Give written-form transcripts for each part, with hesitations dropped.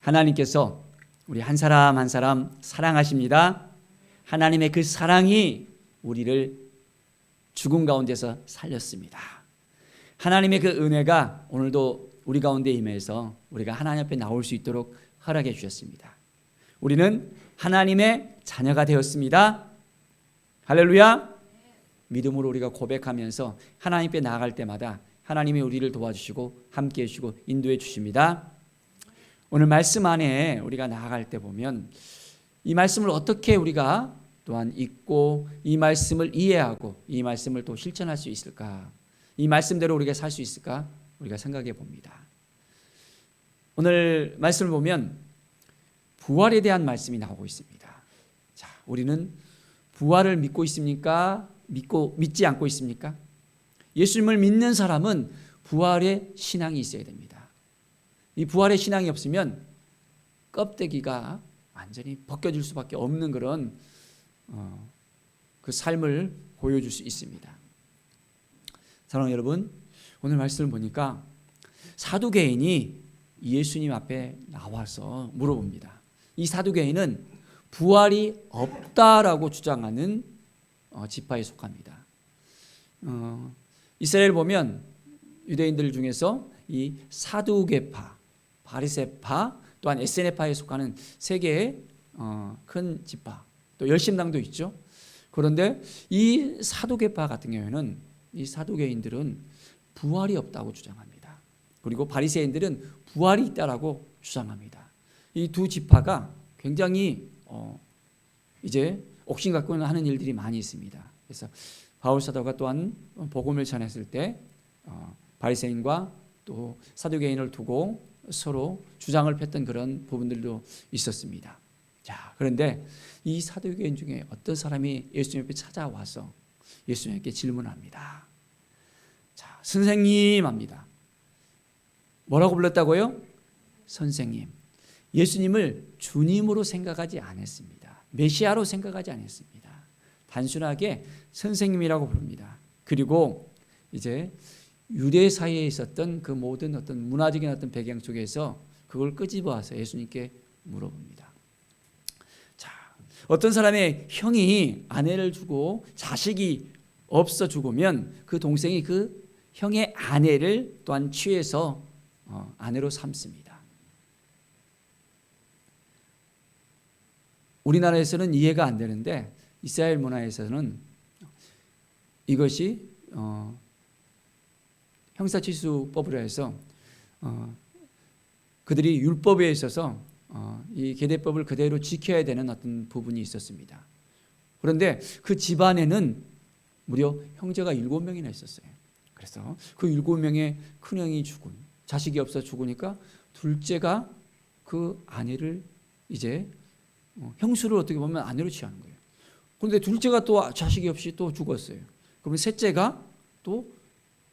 하나님께서 우리 한 사람 한 사람 사랑하십니다. 하나님의 그 사랑이 우리를 죽음 가운데서 살렸습니다. 하나님의 그 은혜가 오늘도 우리 가운데 임해서 우리가 하나님 앞에 나올 수 있도록 허락해 주셨습니다. 우리는 하나님의 자녀가 되었습니다. 할렐루야. 믿음으로 우리가 고백하면서 하나님 앞에 나아갈 때마다 하나님이 우리를 도와주시고 함께해 주시고 인도해 주십니다. 오늘 말씀 안에 우리가 나아갈 때 보면 이 말씀을 어떻게 우리가 또한 읽고 이 말씀을 이해하고 이 말씀을 또 실천할 수 있을까? 이 말씀대로 우리가 살 수 있을까? 우리가 생각해 봅니다. 오늘 말씀을 보면 부활에 대한 말씀이 나오고 있습니다. 자, 우리는 부활을 믿고 있습니까? 믿지 않고 있습니까? 예수님을 믿는 사람은 부활의 신앙이 있어야 됩니다. 이 부활의 신앙이 없으면 껍데기가 완전히 벗겨질 수밖에 없는 그런 그 삶을 보여줄 수 있습니다. 사랑하는 여러분, 오늘 말씀을 보니까 사두개인이 예수님 앞에 나와서 물어봅니다. 이 사두개인은 부활이 없다라고 주장하는 지파에 속합니다. 이스라엘 보면 유대인들 중에서 이 사두개파, 바리새파, 또한 에세네파에 속하는 세 개의 큰 지파, 또 열심당도 있죠. 그런데 이 사두개파 같은 경우에는 이 사두개인들은 부활이 없다고 주장합니다. 그리고 바리새인들은 부활이 있다라고 주장합니다. 이 두 지파가 굉장히 이제 옥신 갖고는 하는 일들이 많이 있습니다. 그래서 바울 사도가 또한 복음을 전했을 때 바리새인과 또 사두개인을 두고 서로 주장을 폈던 그런 부분들도 있었습니다. 자, 그런데 이 사두개인 중에 어떤 사람이 예수님 앞에 찾아와서 예수님께 질문합니다. 자, 선생님 합니다. 뭐라고 불렀다고요? 선생님. 예수님을 주님으로 생각하지 않았습니다. 메시아로 생각하지 않았습니다. 단순하게 선생님이라고 부릅니다. 그리고 이제 유대 사이에 있었던 그 모든 어떤 문화적인 어떤 배경 속에서 그걸 끄집어와서 예수님께 물어봅니다. 자, 어떤 사람의 형이 아내를 주고 자식이 없어 죽으면 그 동생이 그 형의 아내를 또한 취해서 아내로 삼습니다. 우리나라에서는 이해가 안 되는데 이스라엘 문화에서는 이것이 형사치수법으로 해서 그들이 율법에 있어서 이 계대법을 그대로 지켜야 되는 어떤 부분이 있었습니다. 그런데 그 집안에는 무려 형제가 7명이나 있었어요. 그래서 그 7명의 큰형이 죽은, 자식이 없어 죽으니까 둘째가 그 아내를 이제 형수를 어떻게 보면 아내로 취하는 거예요. 그런데 둘째가 또 자식이 없이 또 죽었어요. 그러면 셋째가 또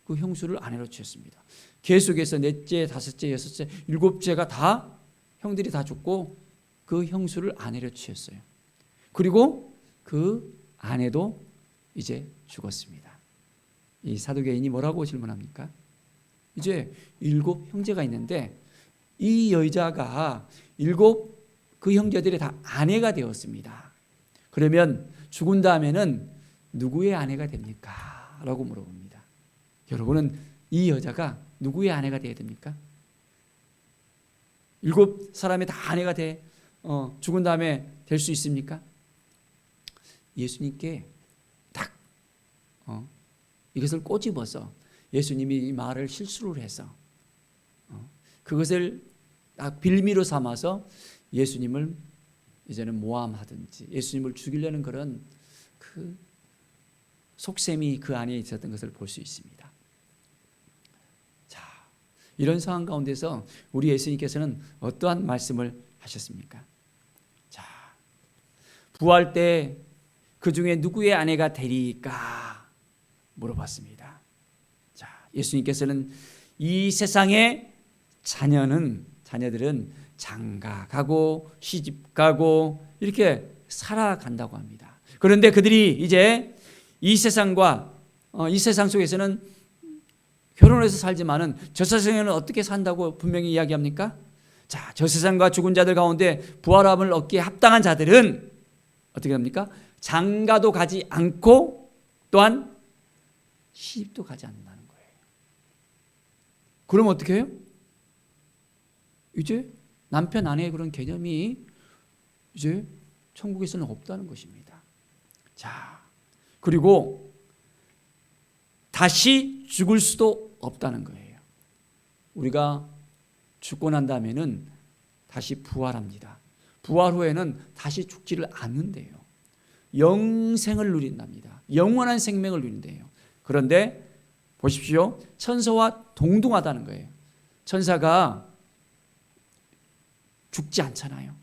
그 형수를 아내로 취했습니다. 계속해서 넷째, 다섯째, 여섯째, 일곱째가 다 형들이 다 죽고 그 형수를 아내로 취했어요. 그리고 그 아내도 이제 죽었습니다. 이 사두개인이 뭐라고 질문합니까? 이제 7 형제가 있는데 이 여자가 7 그 형제들이 다 아내가 되었습니다. 그러면 죽은 다음에는 누구의 아내가 됩니까? 라고 물어봅니다. 여러분은 이 여자가 누구의 아내가 되어야 됩니까? 7 사람이 다 아내가 죽은 다음에 될 수 있습니까? 예수님께 딱 이것을 꼬집어서 예수님이 이 말을 실수를 해서 그것을 딱 빌미로 삼아서 예수님을 이제는 모함하든지 예수님을 죽이려는 그런 그 속셈이 그 안에 있었던 것을 볼 수 있습니다. 자, 이런 상황 가운데서 우리 예수님께서는 어떠한 말씀을 하셨습니까? 자, 부활 때 그 중에 누구의 아내가 되리까 물어봤습니다. 자, 예수님께서는 이 세상의 자녀들은 장가가고 시집가고 이렇게 살아간다고 합니다. 그런데 그들이 이제 이 세상 속에서는 결혼해서 살지만은 저 세상에는 어떻게 산다고 분명히 이야기합니까? 자, 저 세상과 죽은 자들 가운데 부활함을 얻기에 합당한 자들은 어떻게 됩니까? 장가도 가지 않고 또한 시집도 가지 않는다는 거예요. 그럼 어떻게 해요? 이제 남편 아내의 그런 개념이 이제 천국에서는 없다는 것입니다. 자, 그리고 다시 죽을 수도 없다는 거예요. 우리가 죽고 난 다음에는 다시 부활합니다. 부활 후에는 다시 죽지를 않는데요. 영생을 누린답니다. 영원한 생명을 누린대요. 그런데 보십시오. 천사와 동등하다는 거예요. 천사가 죽지 않잖아요.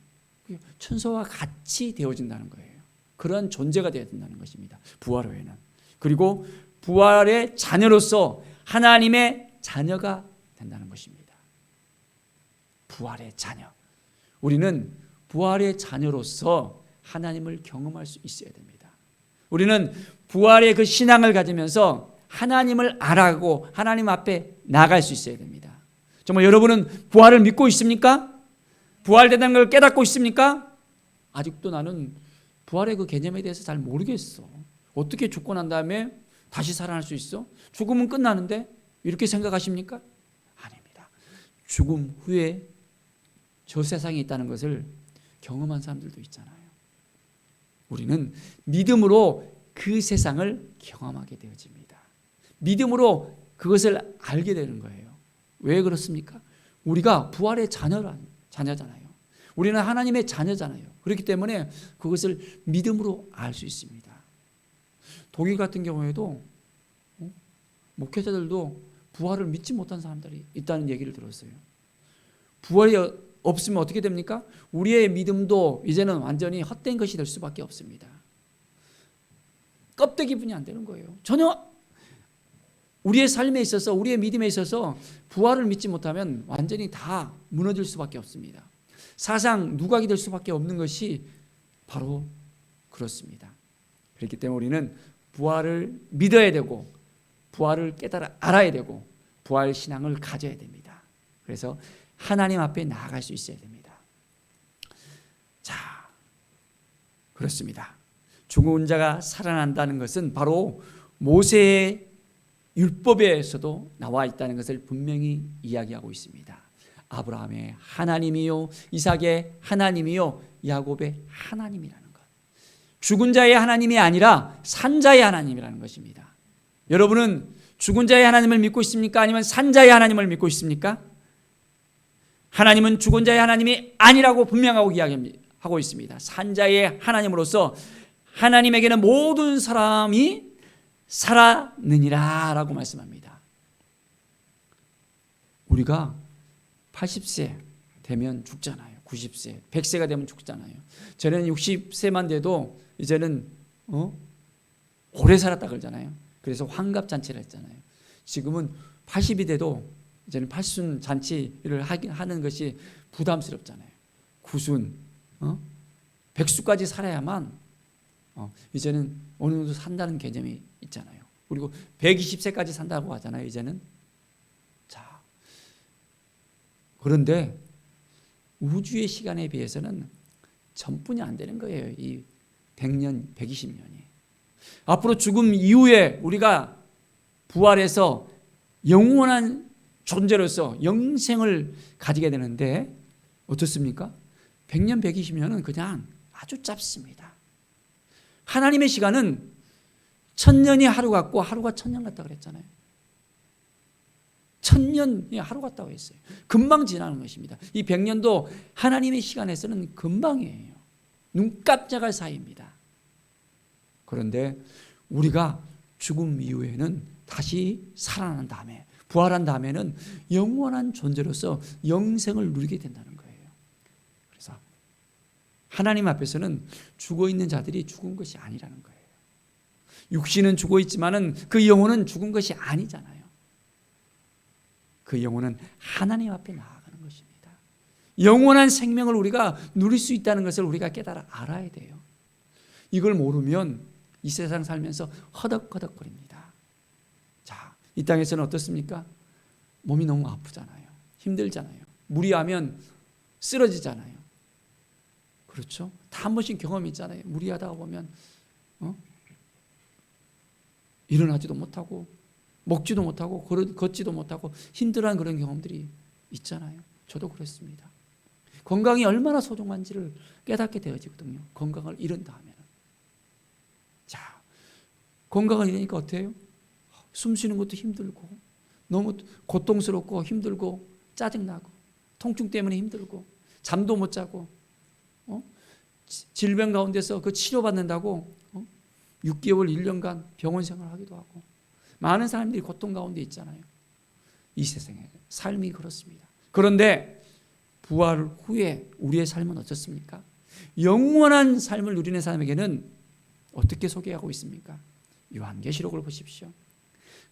천사와 같이 되어진다는 거예요. 그런 존재가 되어야 된다는 것입니다. 부활 후에는. 그리고 부활의 자녀로서 하나님의 자녀가 된다는 것입니다. 부활의 자녀. 우리는 부활의 자녀로서 하나님을 경험할 수 있어야 됩니다. 우리는 부활의 그 신앙을 가지면서 하나님을 알아가고 하나님 앞에 나아갈 수 있어야 됩니다. 정말 여러분은 부활을 믿고 있습니까? 부활된다는 걸 깨닫고 있습니까? 아직도 나는 부활의 그 개념에 대해서 잘 모르겠어. 어떻게 죽고 난 다음에 다시 살아날 수 있어? 죽음은 끝나는데? 이렇게 생각하십니까? 아닙니다. 죽음 후에 저 세상에 있다는 것을 경험한 사람들도 있잖아요. 우리는 믿음으로 그 세상을 경험하게 되어집니다. 믿음으로 그것을 알게 되는 거예요. 왜 그렇습니까? 우리가 부활의 자녀잖아요. 우리는 하나님의 자녀잖아요. 그렇기 때문에 그것을 믿음으로 알 수 있습니다. 독일 같은 경우에도 목회자들도 부활을 믿지 못한 사람들이 있다는 얘기를 들었어요. 부활이 없으면 어떻게 됩니까? 우리의 믿음도 이제는 완전히 헛된 것이 될 수밖에 없습니다. 껍데기분이 안 되는 거예요. 전혀 우리의 삶에 있어서, 우리의 믿음에 있어서 부활을 믿지 못하면 완전히 다 무너질 수밖에 없습니다. 사상 누각이 될 수밖에 없는 것이 바로 그렇습니다. 그렇기 때문에 우리는 부활을 믿어야 되고 부활을 깨달아 알아야 되고 부활 신앙을 가져야 됩니다. 그래서 하나님 앞에 나아갈 수 있어야 됩니다. 자, 그렇습니다. 죽은 자가 살아난다는 것은 바로 모세의 율법에서도 나와 있다는 것을 분명히 이야기하고 있습니다. 아브라함의 하나님이요, 이삭의 하나님이요, 야곱의 하나님이라는 것. 죽은 자의 하나님이 아니라 산 자의 하나님이라는 것입니다. 여러분은 죽은 자의 하나님을 믿고 있습니까? 아니면 산 자의 하나님을 믿고 있습니까? 하나님은 죽은 자의 하나님이 아니라고 분명하고 이야기하고 있습니다. 산 자의 하나님으로서 하나님에게는 모든 사람이 살아느니라 라고 말씀합니다. 우리가 80세 되면 죽잖아요. 90세, 100세가 되면 죽잖아요. 전에는 60세만 돼도 이제는 오래 살았다 그러잖아요. 그래서 환갑잔치를 했잖아요. 지금은 80이 돼도 이제는 팔순 잔치를 하는 것이 부담스럽잖아요. 구순, 백수까지 살아야만 이제는 어느 정도 산다는 개념이 있잖아요. 그리고 120세까지 산다고 하잖아요. 이제는. 자, 그런데 우주의 시간에 비해서는 전분이 안 되는 거예요. 이 100년, 120년이. 앞으로 죽음 이후에 우리가 부활해서 영원한 존재로서 영생을 가지게 되는데 어떻습니까? 100년, 120년은 그냥 아주 짧습니다. 하나님의 시간은 1000년이 하루 같고 하루가 1000년 같다 그랬잖아요. 1000년이 하루 같다고 했어요. 금방 지나는 것입니다. 이 100년도 하나님의 시간에서는 금방이에요. 눈 깜짝할 사이입니다. 그런데 우리가 죽음 이후에는 다시 살아난 다음에 부활한 다음에는 영원한 존재로서 영생을 누리게 된다는 거예요. 그래서 하나님 앞에서는 죽어있는 자들이 죽은 것이 아니라는 거예요. 육신은 죽어있지만은 그 영혼은 죽은 것이 아니잖아요. 그 영혼은 하나님 앞에 나아가는 것입니다. 영원한 생명을 우리가 누릴 수 있다는 것을 우리가 깨달아 알아야 돼요. 이걸 모르면 이 세상 살면서 허덕허덕거립니다. 자, 이 땅에서는 어떻습니까? 몸이 너무 아프잖아요. 힘들잖아요. 무리하면 쓰러지잖아요. 그렇죠? 다 한 번씩 경험이 있잖아요. 무리하다가 보면 일어나지도 못하고 먹지도 못하고 걷지도 못하고 힘들어하는 그런 경험들이 있잖아요. 저도 그랬습니다. 건강이 얼마나 소중한지를 깨닫게 되어지거든요. 건강을 잃은다 하면. 자, 건강을 잃으니까 어때요? 숨 쉬는 것도 힘들고 너무 고통스럽고 힘들고 짜증나고 통증 때문에 힘들고 잠도 못 자고 질병 가운데서 그 치료받는다고 6개월, 1년간 병원 생활하기도 하고 많은 사람들이 고통 가운데 있잖아요. 이 세상에 삶이 그렇습니다. 그런데 부활 후에 우리의 삶은 어떻습니까? 영원한 삶을 누리는 사람에게는 어떻게 소개하고 있습니까? 요한계시록을 보십시오.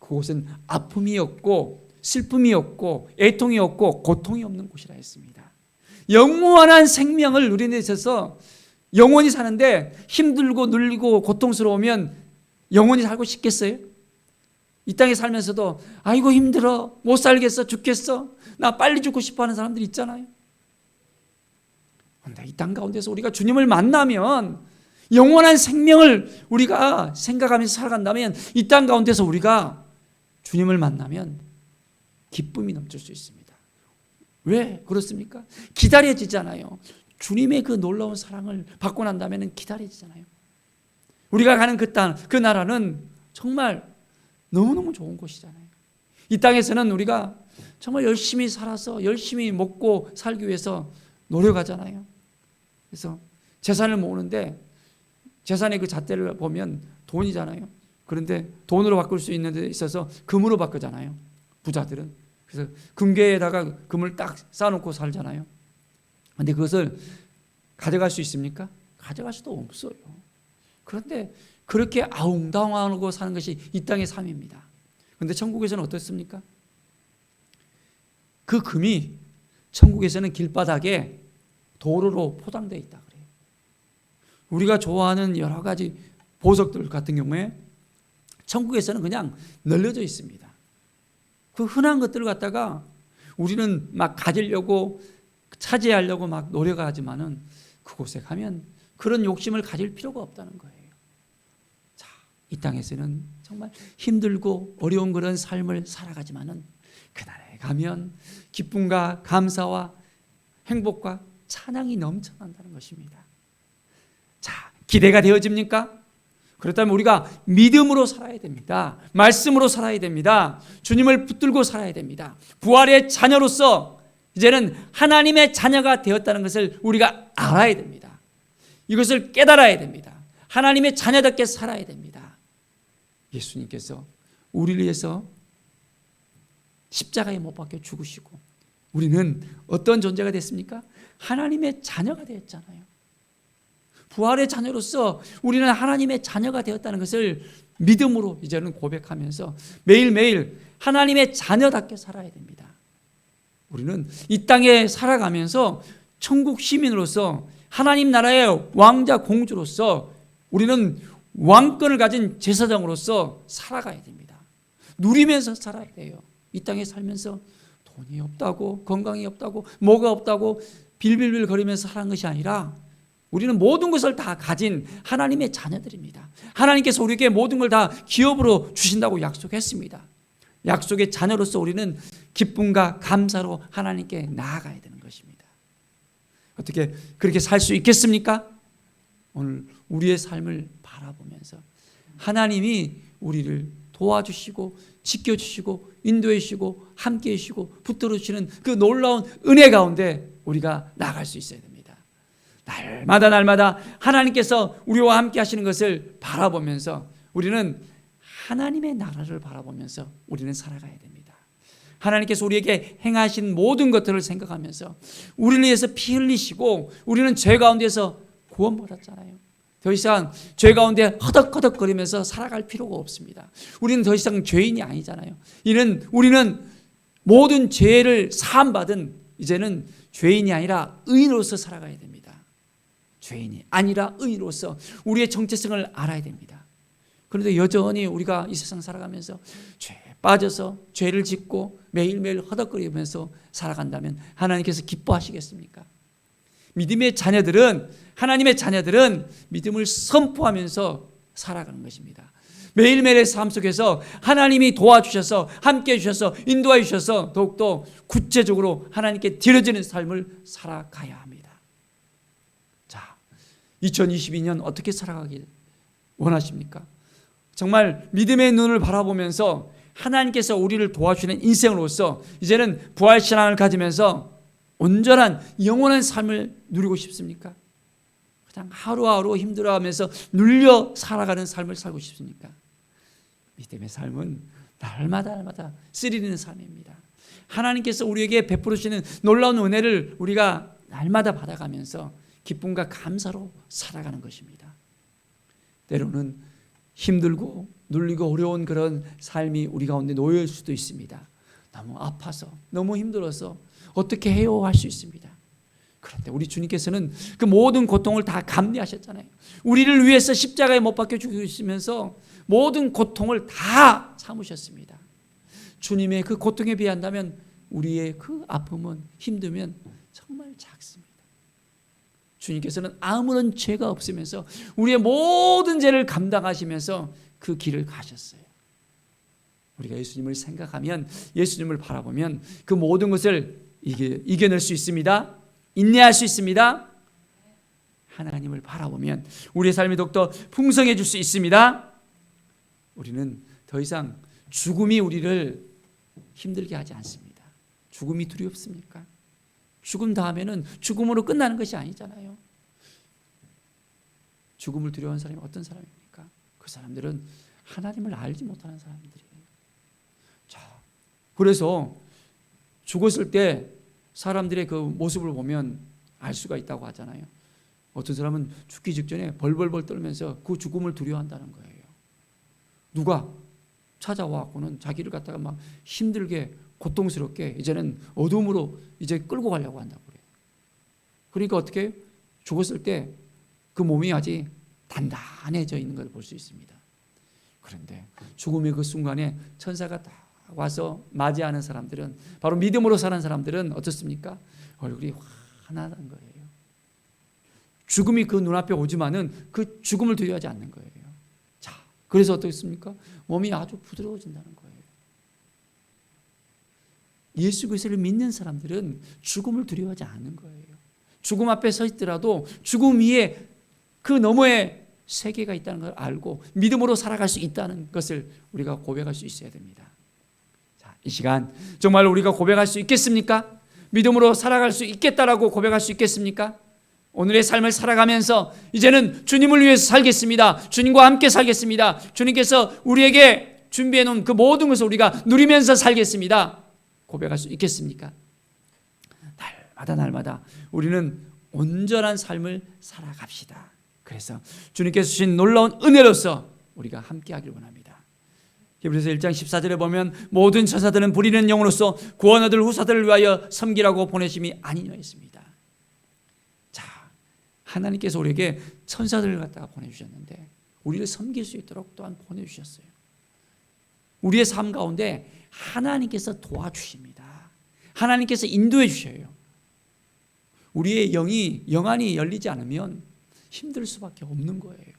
그곳은 아픔이 없고 슬픔이 없고 애통이 없고 고통이 없는 곳이라 했습니다. 영원한 생명을 누리는 데 있어서 영원히 사는데 힘들고 눌리고 고통스러우면 영원히 살고 싶겠어요? 이 땅에 살면서도 아이고 힘들어, 못 살겠어, 죽겠어, 나 빨리 죽고 싶어 하는 사람들이 있잖아요. 그런데 이 땅 가운데서 우리가 주님을 만나면 영원한 생명을 우리가 생각하면서 살아간다면 이 땅 가운데서 우리가 주님을 만나면 기쁨이 넘칠 수 있습니다. 왜 그렇습니까? 기다려지잖아요. 주님의 그 놀라운 사랑을 받고 난다면 기다려지잖아요. 우리가 가는 그 땅, 그 나라는 정말 너무너무 좋은 곳이잖아요. 이 땅에서는 우리가 정말 열심히 살아서 열심히 먹고 살기 위해서 노력하잖아요. 그래서 재산을 모으는데 재산의 그 잣대를 보면 돈이잖아요. 그런데 돈으로 바꿀 수 있는 데 있어서 금으로 바꾸잖아요. 부자들은. 그래서 금괴에다가 금을 딱 쌓아놓고 살잖아요. 그런데 그것을 가져갈 수 있습니까? 가져갈 수도 없어요. 그런데 그렇게 아웅다웅하고 사는 것이 이 땅의 삶입니다. 그런데 천국에서는 어떻습니까? 그 금이 천국에서는 길바닥에 도로로 포장되어 있다 그래요. 우리가 좋아하는 여러 가지 보석들 같은 경우에 천국에서는 그냥 널려져 있습니다. 그 흔한 것들을 갖다가 우리는 막 가지려고 차지하려고 막 노력하지만은 그곳에 가면 그런 욕심을 가질 필요가 없다는 거예요. 자, 이 땅에서는 정말 힘들고 어려운 그런 삶을 살아가지만은 그날에 가면 기쁨과 감사와 행복과 찬양이 넘쳐난다는 것입니다. 자, 기대가 되어집니까? 그렇다면 우리가 믿음으로 살아야 됩니다. 말씀으로 살아야 됩니다. 주님을 붙들고 살아야 됩니다. 부활의 자녀로서 이제는 하나님의 자녀가 되었다는 것을 우리가 알아야 됩니다. 이것을 깨달아야 됩니다. 하나님의 자녀답게 살아야 됩니다. 예수님께서 우리를 위해서 십자가에 못 박혀 죽으시고 우리는 어떤 존재가 됐습니까? 하나님의 자녀가 되었잖아요. 부활의 자녀로서 우리는 하나님의 자녀가 되었다는 것을 믿음으로 이제는 고백하면서 매일매일 하나님의 자녀답게 살아야 됩니다. 우리는 이 땅에 살아가면서 천국 시민으로서 하나님 나라의 왕자 공주로서 우리는 왕권을 가진 제사장으로서 살아가야 됩니다. 누리면서 살아야 돼요. 이 땅에 살면서 돈이 없다고 건강이 없다고 뭐가 없다고 빌빌빌 거리면서 살아가는 것이 아니라 우리는 모든 것을 다 가진 하나님의 자녀들입니다. 하나님께서 우리에게 모든 걸 다 기업으로 주신다고 약속했습니다. 약속의 자녀로서 우리는 기쁨과 감사로 하나님께 나아가야 되는 것입니다. 어떻게 그렇게 살 수 있겠습니까? 오늘 우리의 삶을 바라보면서 하나님이 우리를 도와주시고 지켜주시고 인도해 주시고 함께해 주시고 붙들어 주시는 그 놀라운 은혜 가운데 우리가 나아갈 수 있어야 됩니다. 날마다 하나님께서 우리와 함께 하시는 것을 바라보면서 우리는 하나님의 나라를 바라보면서 우리는 살아가야 됩니다. 하나님께서 우리에게 행하신 모든 것들을 생각하면서 우리를 위해서 피 흘리시고 우리는 죄 가운데서 구원받았잖아요. 더 이상 죄 가운데 허덕허덕거리면서 살아갈 필요가 없습니다. 우리는 더 이상 죄인이 아니잖아요. 우리는 모든 죄를 사함받은 이제는 죄인이 아니라 의인으로서 살아가야 됩니다. 죄인이 아니라 의인으로서 우리의 정체성을 알아야 됩니다. 그런데 여전히 우리가 이 세상 살아가면서 죄에 빠져서 죄를 짓고 매일매일 허덕거리면서 살아간다면 하나님께서 기뻐하시겠습니까? 믿음의 자녀들은, 하나님의 자녀들은 믿음을 선포하면서 살아가는 것입니다. 매일매일의 삶 속에서 하나님이 도와주셔서, 함께해 주셔서, 인도해 주셔서 더욱더 구체적으로 하나님께 드려지는 삶을 살아가야 합니다. 자, 2022년 어떻게 살아가길 원하십니까? 정말 믿음의 눈을 바라보면서 하나님께서 우리를 도와주시는 인생으로서 이제는 부활신앙을 가지면서 온전한 영원한 삶을 누리고 싶습니까? 그냥 하루하루 힘들어하면서 눌려 살아가는 삶을 살고 싶습니까? 믿음의 삶은 날마다 쓰리는 삶입니다. 하나님께서 우리에게 베풀어 주시는 놀라운 은혜를 우리가 날마다 받아가면서 기쁨과 감사로 살아가는 것입니다. 때로는 힘들고 눌리고 어려운 그런 삶이 우리 가운데 놓일 수도 있습니다. 너무 아파서, 너무 힘들어서 어떻게 해요 할 수 있습니다. 그런데 우리 주님께서는 그 모든 고통을 다 감내하셨잖아요. 우리를 위해서 십자가에 못 박혀 죽으시면서 모든 고통을 다 참으셨습니다. 주님의 그 고통에 비한다면 우리의 그 아픔은, 힘들면 정말 작습니다. 주님께서는 아무런 죄가 없으면서 우리의 모든 죄를 감당하시면서 그 길을 가셨어요. 우리가 예수님을 생각하면, 예수님을 바라보면 그 모든 것을 이겨낼 수 있습니다. 인내할 수 있습니다. 하나님을 바라보면 우리의 삶이 더욱더 풍성해질 수 있습니다. 우리는 더 이상 죽음이 우리를 힘들게 하지 않습니다. 죽음이 두렵습니까? 죽음 다음에는 죽음으로 끝나는 것이 아니잖아요. 죽음을 두려워하는 사람이 어떤 사람입니까? 그 사람들은 하나님을 알지 못하는 사람들이에요. 자, 그래서 죽었을 때 사람들의 그 모습을 보면 알 수가 있다고 하잖아요. 어떤 사람은 죽기 직전에 벌벌벌 떨면서 그 죽음을 두려워한다는 거예요. 누가 찾아와갖고는 자기를 갖다가 막 힘들게 고통스럽게 이제는 어둠으로 이제 끌고 가려고 한다고 그래요. 그러니까 어떻게 죽었을 때 그 몸이 아직 단단해져 있는 걸 볼 수 있습니다. 그런데 죽음의 그 순간에 천사가 딱 와서 맞이하는 사람들은, 바로 믿음으로 사는 사람들은 어떻습니까? 얼굴이 환한 거예요. 죽음이 그 눈앞에 오지만은 그 죽음을 두려워하지 않는 거예요. 자, 그래서 어떻습니까? 몸이 아주 부드러워진다는 거예요. 예수 그리스도를 믿는 사람들은 죽음을 두려워하지 않는 거예요. 죽음 앞에 서 있더라도 죽음 위에 그 너머에 세계가 있다는 걸 알고 믿음으로 살아갈 수 있다는 것을 우리가 고백할 수 있어야 됩니다. 자, 이 시간 정말 우리가 고백할 수 있겠습니까? 믿음으로 살아갈 수 있겠다라고 고백할 수 있겠습니까? 오늘의 삶을 살아가면서 이제는 주님을 위해서 살겠습니다. 주님과 함께 살겠습니다. 주님께서 우리에게 준비해 놓은 그 모든 것을 우리가 누리면서 살겠습니다. 고백할 수 있겠습니까? 날마다 우리는 온전한 삶을 살아갑시다. 그래서 주님께서 주신 놀라운 은혜로서 우리가 함께하길 원합니다. 히브리서 1장 14절에 보면 모든 천사들은 부리는 영으로서 구원 얻을 후사들을 위하여 섬기라고 보내심이 아니냐 했습니다. 자, 하나님께서 우리에게 천사들을 갖다가 보내주셨는데 우리를 섬길 수 있도록 또한 보내주셨어요. 우리의 삶 가운데 하나님께서 도와주십니다. 하나님께서 인도해 주셔요. 우리의 영안이 열리지 않으면 힘들 수밖에 없는 거예요.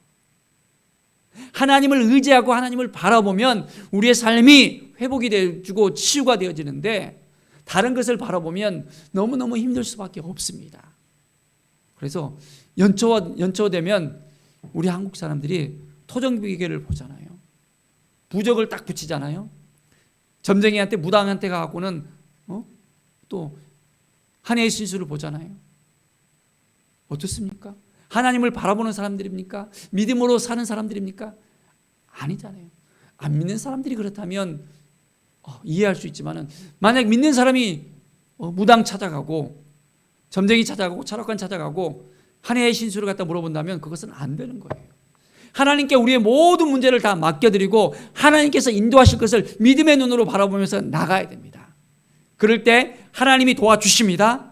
하나님을 의지하고 하나님을 바라보면 우리의 삶이 회복이 되어지고 치유가 되어지는데 다른 것을 바라보면 너무너무 힘들 수밖에 없습니다. 그래서 연초되면 우리 한국 사람들이 토정비계를 보잖아요. 부적을 딱 붙이잖아요. 점쟁이한테 무당한테 가갖고는 또 한 해의 신수를 보잖아요. 어떻습니까? 하나님을 바라보는 사람들입니까? 믿음으로 사는 사람들입니까? 아니잖아요. 안 믿는 사람들이 그렇다면 이해할 수 있지만은 만약 믿는 사람이 무당 찾아가고 점쟁이 찾아가고 철학관 찾아가고 한 해의 신수를 갖다 물어본다면 그것은 안 되는 거예요. 하나님께 우리의 모든 문제를 다 맡겨드리고 하나님께서 인도하실 것을 믿음의 눈으로 바라보면서 나가야 됩니다. 그럴 때 하나님이 도와주십니다.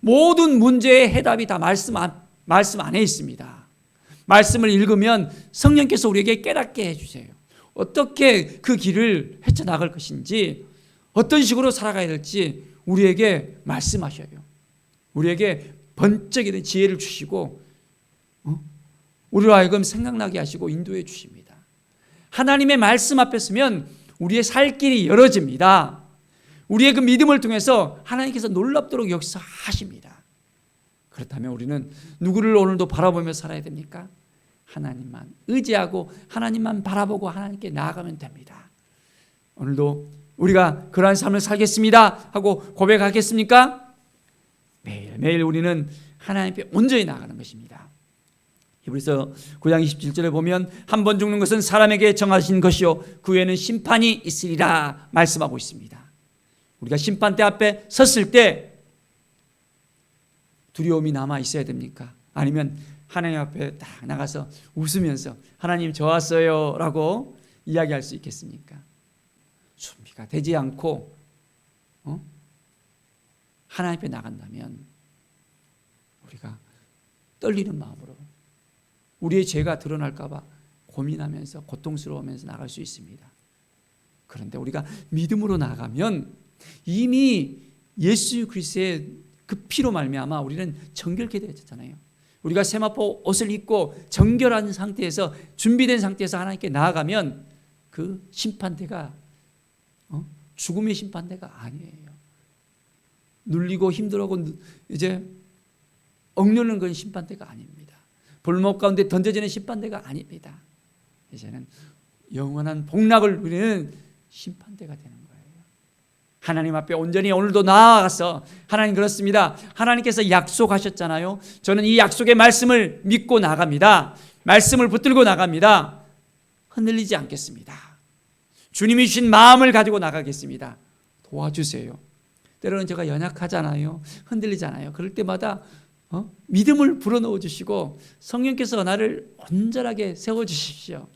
모든 문제의 해답이 다 말씀 안에 있습니다. 말씀을 읽으면 성령께서 우리에게 깨닫게 해주세요. 어떻게 그 길을 헤쳐나갈 것인지, 어떤 식으로 살아가야 될지 우리에게 말씀하셔요. 우리에게 번쩍이는 지혜를 주시고 우리로 하여금 생각나게 하시고 인도해 주십니다. 하나님의 말씀 앞에 서면 우리의 살 길이 열어집니다. 우리의 그 믿음을 통해서 하나님께서 놀랍도록 역사하십니다. 그렇다면 우리는 누구를 오늘도 바라보며 살아야 됩니까? 하나님만 의지하고 하나님만 바라보고 하나님께 나아가면 됩니다. 오늘도 우리가 그러한 삶을 살겠습니다 하고 고백하겠습니까? 매일매일 우리는 하나님 앞에 온전히 나아가는 것입니다. 히브리서 9장 27절에 보면 한 번 죽는 것은 사람에게 정하신 것이요 그 후에는 심판이 있으리라 말씀하고 있습니다. 우리가 심판대 앞에 섰을 때 두려움이 남아 있어야 됩니까? 아니면 하나님 앞에 딱 나가서 웃으면서 하나님 저 왔어요 라고 이야기할 수 있겠습니까? 준비가 되지 않고 하나님 앞에 나간다면 우리가 떨리는 마음으로 우리의 죄가 드러날까 봐 고민하면서 고통스러우면서 나갈 수 있습니다. 그런데 우리가 믿음으로 나가면 이미 예수 그리스도의 그 피로 말미암아 우리는 정결케 되었잖아요. 우리가 세마포 옷을 입고 정결한 상태에서 준비된 상태에서 하나님께 나아가면 그 심판대가 죽음의 심판대가 아니에요. 눌리고 힘들어하고 이제 억누르는 건 심판대가 아닙니다. 불목 가운데 던져지는 심판대가 아닙니다. 이제는 영원한 복락을 누리는 심판대가 되는 거예요. 하나님 앞에 온전히 오늘도 나아가서 하나님 그렇습니다. 하나님께서 약속하셨잖아요. 저는 이 약속의 말씀을 믿고 나갑니다. 말씀을 붙들고 나갑니다. 흔들리지 않겠습니다. 주님이 주신 마음을 가지고 나가겠습니다. 도와주세요. 때로는 제가 연약하잖아요. 흔들리잖아요. 그럴 때마다 믿음을 불어넣어 주시고 성령께서 나를 온전하게 세워주십시오.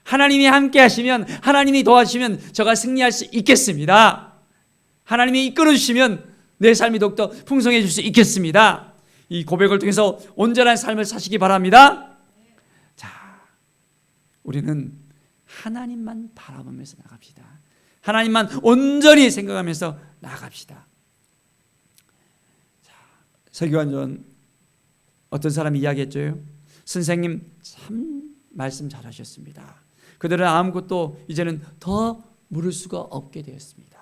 하나님이 함께 하시면 하나님이 도와주시면 제가 승리할 수 있겠습니다. 하나님이 이끌어 주시면 내 삶이 더욱더 풍성해질 수 있겠습니다. 이 고백을 통해서 온전한 삶을 사시기 바랍니다. 자, 우리는 하나님만 바라보면서 나갑시다. 하나님만 온전히 생각하면서 나갑시다. 서기관전 어떤 사람이 이야기했죠? 선생님 참 말씀 잘하셨습니다. 그들은 아무것도 이제는 더 물을 수가 없게 되었습니다.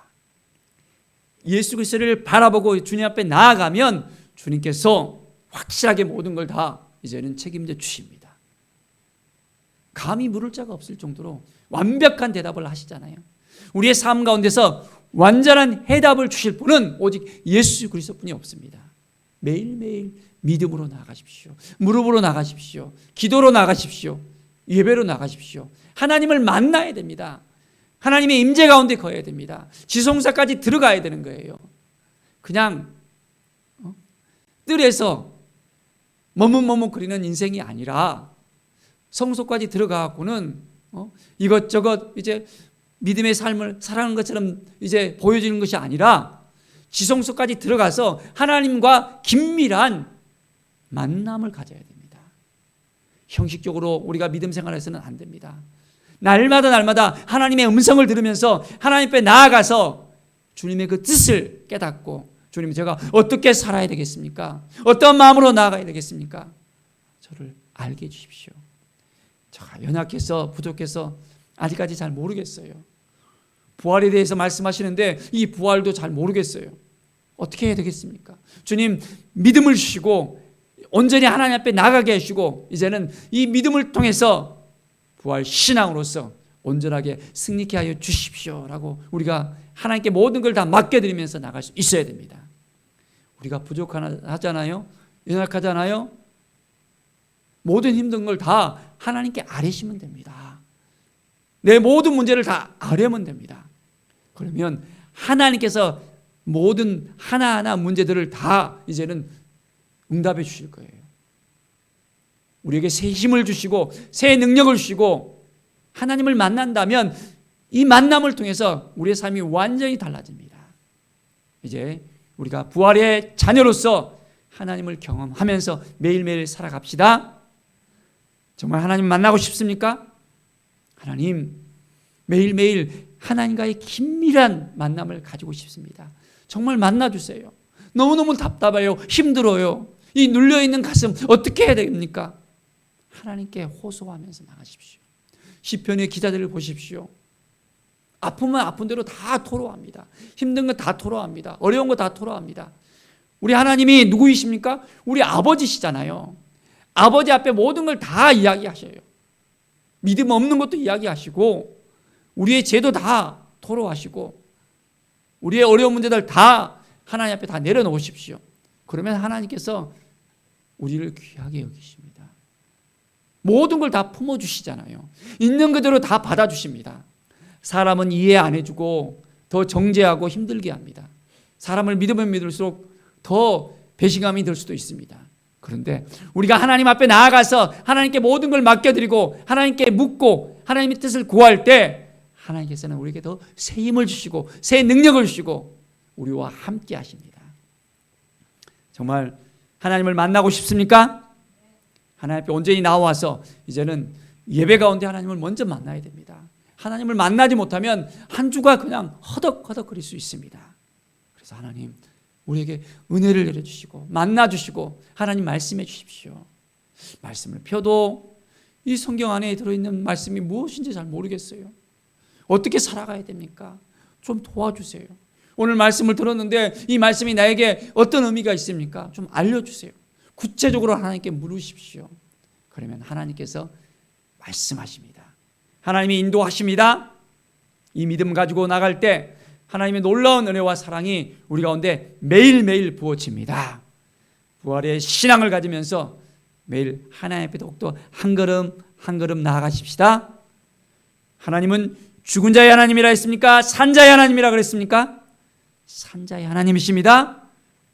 예수 그리스도를 바라보고 주님 앞에 나아가면 주님께서 확실하게 모든 걸 다 이제는 책임져 주십니다. 감히 물을 자가 없을 정도로 완벽한 대답을 하시잖아요. 우리의 삶 가운데서 완전한 해답을 주실 분은 오직 예수 그리스도뿐이 없습니다. 매일매일 믿음으로 나가십시오. 무릎으로 나가십시오. 기도로 나가십시오. 예배로 나가십시오. 하나님을 만나야 됩니다. 하나님의 임재 가운데 거해야 됩니다. 지성사까지 들어가야 되는 거예요. 그냥 뜰에서 머뭇머뭇거리는 인생이 아니라 성소까지 들어가고는 이것저것 이제 믿음의 삶을 살아가는 것처럼 이제 보여지는 것이 아니라 지성소까지 들어가서 하나님과 긴밀한 만남을 가져야 됩니다. 형식적으로 우리가 믿음 생활에서는 안 됩니다. 날마다 하나님의 음성을 들으면서 하나님 앞에 나아가서 주님의 그 뜻을 깨닫고 주님 제가 어떻게 살아야 되겠습니까? 어떤 마음으로 나아가야 되겠습니까? 저를 알게 해주십시오. 제가 연약해서 부족해서 아직까지 잘 모르겠어요. 부활에 대해서 말씀하시는데 이 부활도 잘 모르겠어요. 어떻게 해야 되겠습니까? 주님 믿음을 주시고 온전히 하나님 앞에 나가게 해주시고 이제는 이 믿음을 통해서 부활 신앙으로서 온전하게 승리케 하여 주십시오라고 우리가 하나님께 모든 걸 다 맡겨드리면서 나갈 수 있어야 됩니다. 우리가 부족하잖아요. 연약하잖아요. 모든 힘든 걸 다 하나님께 아뢰시면 됩니다. 내 모든 문제를 다 아뢰면 됩니다. 그러면 하나님께서 모든 하나하나 문제들을 다 이제는 응답해 주실 거예요. 우리에게 새 힘을 주시고 새 능력을 주시고 하나님을 만난다면 이 만남을 통해서 우리의 삶이 완전히 달라집니다. 이제 우리가 부활의 자녀로서 하나님을 경험하면서 매일매일 살아갑시다. 정말 하나님 만나고 싶습니까? 하나님 매일매일 하나님과의 긴밀한 만남을 가지고 싶습니다. 정말 만나주세요. 너무너무 답답해요. 힘들어요. 이 눌려있는 가슴 어떻게 해야 됩니까? 하나님께 호소하면서 나가십시오. 시편의 기자들을 보십시오. 아프면 아픈 대로 다 토로합니다. 힘든 거 다 토로합니다. 어려운 거 다 토로합니다. 우리 하나님이 누구이십니까? 우리 아버지시잖아요. 아버지 앞에 모든 걸 다 이야기하셔요. 믿음 없는 것도 이야기하시고, 우리의 죄도 다 토로하시고, 우리의 어려운 문제들 다 하나님 앞에 다 내려놓으십시오. 그러면 하나님께서 우리를 귀하게 여기십니다. 모든 걸 다 품어주시잖아요. 있는 그대로 다 받아주십니다. 사람은 이해 안 해주고 더 정죄하고 힘들게 합니다. 사람을 믿으면 믿을수록 더 배신감이 들 수도 있습니다. 그런데 우리가 하나님 앞에 나아가서 하나님께 모든 걸 맡겨드리고 하나님께 묻고 하나님의 뜻을 구할 때 하나님께서는 우리에게 더 새 힘을 주시고 새 능력을 주시고 우리와 함께 하십니다. 정말 하나님을 만나고 싶습니까? 하나님 앞에 온전히 나와서 이제는 예배 가운데 하나님을 먼저 만나야 됩니다. 하나님을 만나지 못하면 한 주가 그냥 허덕허덕거릴 수 있습니다. 그래서 하나님 우리에게 은혜를 내려주시고 만나주시고 하나님 말씀해 주십시오. 말씀을 펴도 이 성경 안에 들어있는 말씀이 무엇인지 잘 모르겠어요. 어떻게 살아가야 됩니까? 좀 도와주세요. 오늘 말씀을 들었는데 이 말씀이 나에게 어떤 의미가 있습니까? 좀 알려주세요. 구체적으로 하나님께 물으십시오. 그러면 하나님께서 말씀하십니다. 하나님이 인도하십니다. 이 믿음 가지고 나갈 때 하나님의 놀라운 은혜와 사랑이 우리 가운데 매일매일 부어집니다. 부활의 신앙을 가지면서 매일 하나님 앞에 더욱더 한 걸음 한 걸음 나아가십시다. 하나님은 죽은 자의 하나님이라 했습니까? 산 자의 하나님이라 그랬습니까? 산 자의 하나님이십니다.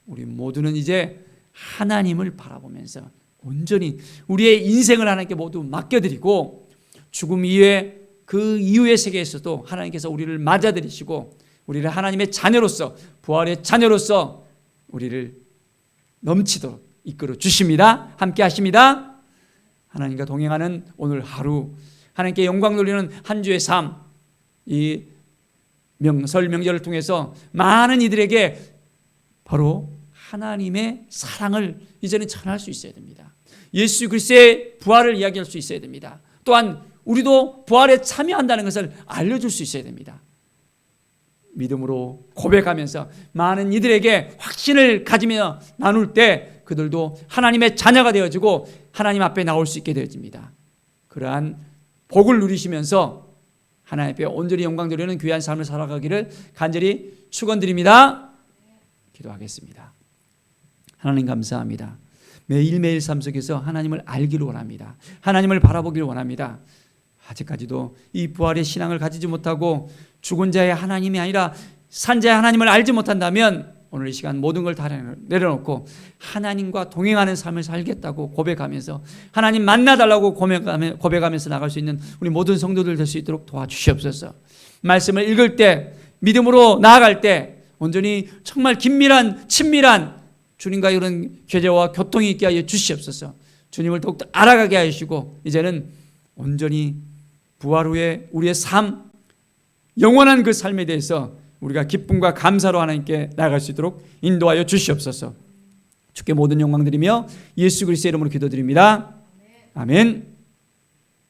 우리 모두는 이제 하나님을 바라보면서 온전히 우리의 인생을 하나님께 모두 맡겨드리고 죽음 이후에 그 이후의 세계에서도 하나님께서 우리를 맞아들이시고 우리를 하나님의 자녀로서 부활의 자녀로서 우리를 넘치도록 이끌어 주십니다. 함께 하십니다. 하나님과 동행하는 오늘 하루 하나님께 영광 돌리는 한 주의 삶, 이 설 명절을 통해서 많은 이들에게 바로 하나님의 사랑을 이제는 전할 수 있어야 됩니다. 예수 그리스도의 부활을 이야기할 수 있어야 됩니다. 또한 우리도 부활에 참여한다는 것을 알려줄 수 있어야 됩니다. 믿음으로 고백하면서 많은 이들에게 확신을 가지며 나눌 때 그들도 하나님의 자녀가 되어지고 하나님 앞에 나올 수 있게 되어집니다. 그러한 복을 누리시면서 하나님 앞에 온전히 영광 드리는 귀한 삶을 살아가기를 간절히 축원드립니다. 기도하겠습니다. 하나님 감사합니다. 매일매일 삶 속에서 하나님을 알기를 원합니다. 하나님을 바라보기를 원합니다. 아직까지도 이 부활의 신앙을 가지지 못하고 죽은 자의 하나님이 아니라 산 자의 하나님을 알지 못한다면 오늘 이 시간 모든 걸 다 내려놓고 하나님과 동행하는 삶을 살겠다고 고백하면서 하나님 만나달라고 고백하면서 나갈 수 있는 우리 모든 성도들 될 수 있도록 도와주시옵소서. 말씀을 읽을 때 믿음으로 나아갈 때 온전히 정말 긴밀한 친밀한 주님과 이런 교제와 교통이 있게 하여 주시옵소서. 주님을 더욱더 알아가게 하시고 이제는 온전히 부활 후에 우리의 삶, 영원한 그 삶에 대해서 우리가 기쁨과 감사로 하나님께 나아갈 수 있도록 인도하여 주시옵소서. 주께 모든 영광 드리며 예수 그리스도의 이름으로 기도드립니다. 아멘.